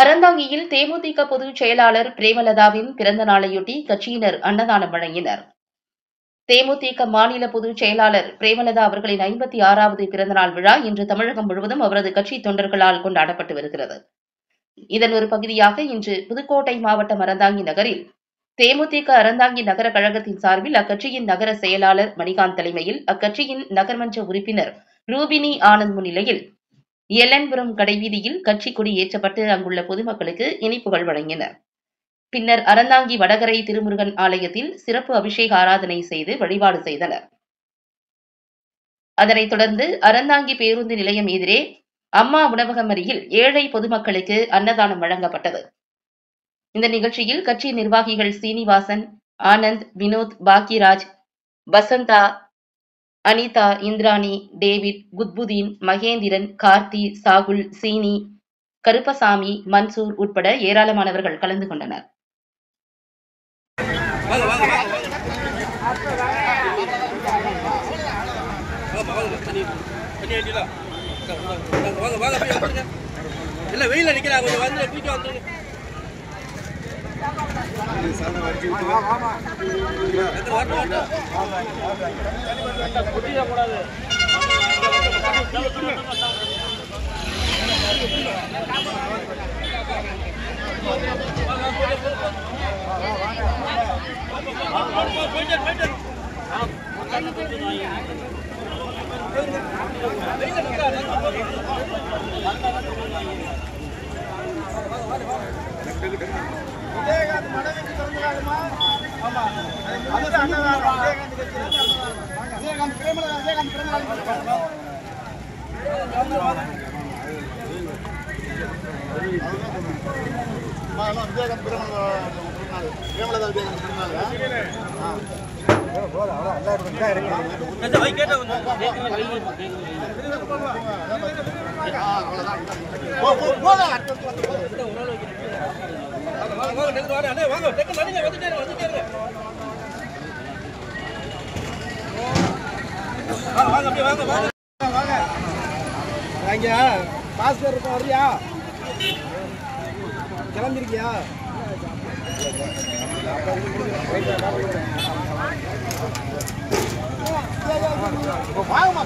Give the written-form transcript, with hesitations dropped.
அறந்தாங்கியில் தேமுதிக பொதுச் செயலாளர் பிரேமலதாவின் பிறந்த நாளையொட்டி கட்சியினர் அன்னதானம் வழங்கினர். தேமுதிக மாநில பொதுச் செயலாளர் பிரேமலதா அவர்களின் 56வது பிறந்தநாள் விழா இன்று தமிழகம் முழுவதும் அவரது கட்சி தொண்டர்களால் கொண்டாடப்பட்டு வருகிறது. இதன் ஒரு பகுதியாக இன்று புதுக்கோட்டை மாவட்டம் அறந்தாங்கி நகரில் தேமுதிக அறந்தாங்கி நகர கழகத்தின் சார்பில் அக்கட்சியின் நகர செயலாளர் மணிகாந்த் தலைமையில் அக்கட்சியின் நகர்மன்ற உறுப்பினர் ரூபினி ஆனந்த் முன்னிலையில் எல்லன்புரம் கடைவீதியில் கட்சி கொடி ஏற்றப்பட்டு அங்குள்ள பொதுமக்களுக்கு இனிப்புகள் வழங்கினர். பின்னர் அறந்தாங்கி வடகரை திருமுருகன் ஆலயத்தில் சிறப்பு அபிஷேக ஆராதனை செய்து வழிபாடு செய்தனர். அதனைத் தொடர்ந்து அறந்தாங்கி பேருந்து நிலையம் எதிரே அம்மா உணவகம் அருகில் ஏழை பொதுமக்களுக்கு அன்னதானம் வழங்கப்பட்டது. இந்த நிகழ்ச்சியில் கட்சி நிர்வாகிகள் சீனிவாசன், ஆனந்த், வினோத், பாக்கியராஜ், வசந்தா, அனிதா, இந்திராணி, டேவிட், குத்புதீன், மகேந்திரன், கார்த்தி, சாகுல், சீனி, கருப்பசாமி, மன்சூர் உட்பட ஏராளமானவர்கள் கலந்து கொண்டனர். பாஸ்போர்ட் இருக்கும் வரியா கிளம்பிருக்கியா வாங்க